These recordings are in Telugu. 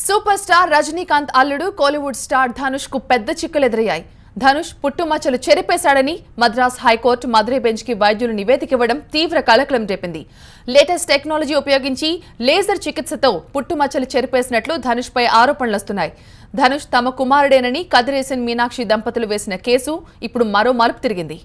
సూపర్ స్టార్ రజనీకాంత్ అల్లుడు కోలీవుడ్ స్టార్ ధనుష్ కు పెద్ద చిక్కులు ఎదురయ్యాయి. ధనుష్ పుట్టుమచ్చలు చెరిపేశాడని మద్రాస్ హైకోర్టు మదురై బెంచ్ కి వైద్యులు నివేదిక ఇవ్వడం తీవ్ర కలకలం రేపింది. లేటెస్ట్ టెక్నాలజీ ఉపయోగించి లేజర్ చికిత్సతో పుట్టుమచ్చలు చెరిపేసినట్లు ధనుష్ పై ఆరోపణలు వస్తున్నాయి. ధనుష్ తమ కుమారుడేనని కదిరేసన్ మీనాక్షి దంపతులు వేసిన కేసు ఇప్పుడు మరో మలుపు తిరిగింది.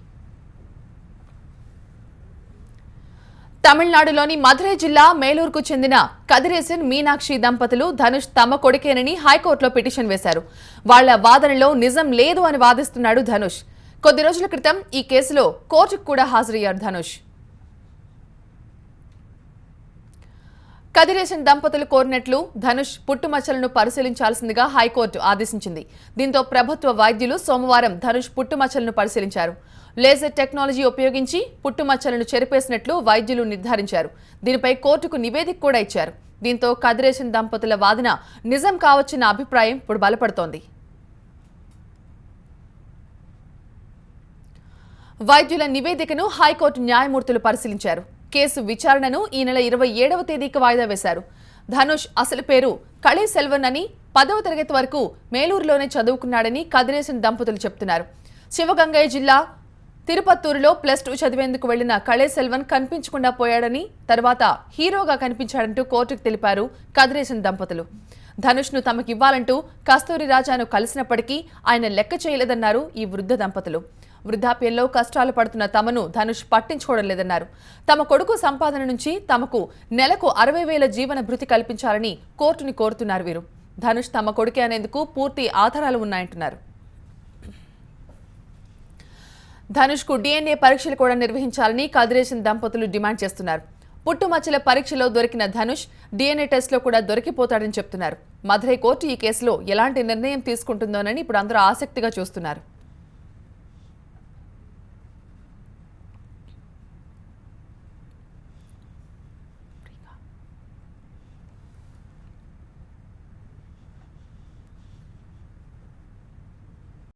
తమిళనాడులోని మదురై జిల్లా మేలూరుకు చెందిన కదిరేసన్ మీనాక్షి దంపతులు ధనుష్ తమ కొడుకేనని హైకోర్టులో పిటిషన్ వేశారు. వాళ్ల వాదనలో నిజం లేదు అని వాదిస్తున్నాడు ధనుష్. కొద్ది రోజుల క్రితం ఈ కేసులో కోర్టుకు కూడా హాజరయ్యారు ధనుష్. కదిరేసన్ దంపతులు కోరినట్లు ధనుష్ పుట్టుమచ్చలను పరిశీలించాల్సిందిగా హైకోర్టు ఆదేశించింది. దీంతో ప్రభుత్వ వైద్యులు సోమవారం ధనుష్ పుట్టుమచ్చలను పరిశీలించారు. లేజర్ టెక్నాలజీ ఉపయోగించి పుట్టుమచ్చలను చెరిపేసినట్లు వైద్యులు నిర్ధారించారు. దీనిపై కోర్టుకు నివేదిక కూడా ఇచ్చారు. దీంతో కదిరేసన్ దంపతుల వాదన నిజం కావచ్చన్న అభిప్రాయం ఇప్పుడు బలపడుతోంది. వైద్యుల నివేదికను హైకోర్టు న్యాయమూర్తులు పరిశీలించారు. కేసు విచారణను ఈ నెల 27వ తేదీకి వాయిదా వేశారు. ధనుష్ అసలు పేరు కళీ సెల్వన్ అని 10వ తరగతి వరకు మేలూరులోనే చదువుకున్నాడని కదిరేసన్ దంపతులు చెబుతున్నారు. శివగంగయ్య జిల్లా తిరుపత్తూరులో +2 చదివేందుకు వెళ్లిన కళే సెల్వన్ కనిపించకుండా పోయాడని, తర్వాత హీరోగా కనిపించాడంటూ కోర్టుకు తెలిపారు కదిరేసన్ దంపతులు. ధనుష్ ను తమకివ్వాలంటూ కస్తూరి రాజాను కలిసినప్పటికీ ఆయన లెక్క చేయలేదన్నారు ఈ వృద్ధ దంపతులు. వృద్ధాప్యంలో కష్టాలు పడుతున్న తమను ధనుష్ పట్టించుకోవడం లేదన్నారు. తమ కొడుకు సంపాదన నుంచి తమకు నెలకు 60,000 జీవన భృతి కల్పించాలని కోర్టుని కోరుతున్నారు వీరు. ధనుష్ తమ కొడుకే అనేందుకు పూర్తి ఆధారాలు ఉన్నాయంటున్నారు. ధనుష్ కు DNA పరీక్షలు కూడా నిర్వహించాలని కదిరేసన్ దంపతులు డిమాండ్ చేస్తున్నారు. పుట్టుమచ్చల పరీక్షలో దొరికిన ధనుష్ DNA టెస్ట్లో కూడా దొరికిపోతాడని చెప్తున్నారు. మదురై కోర్టు ఈ కేసులో ఎలాంటి నిర్ణయం తీసుకుంటుందోనని ఇప్పుడు అందరూ ఆసక్తిగా చూస్తున్నారు.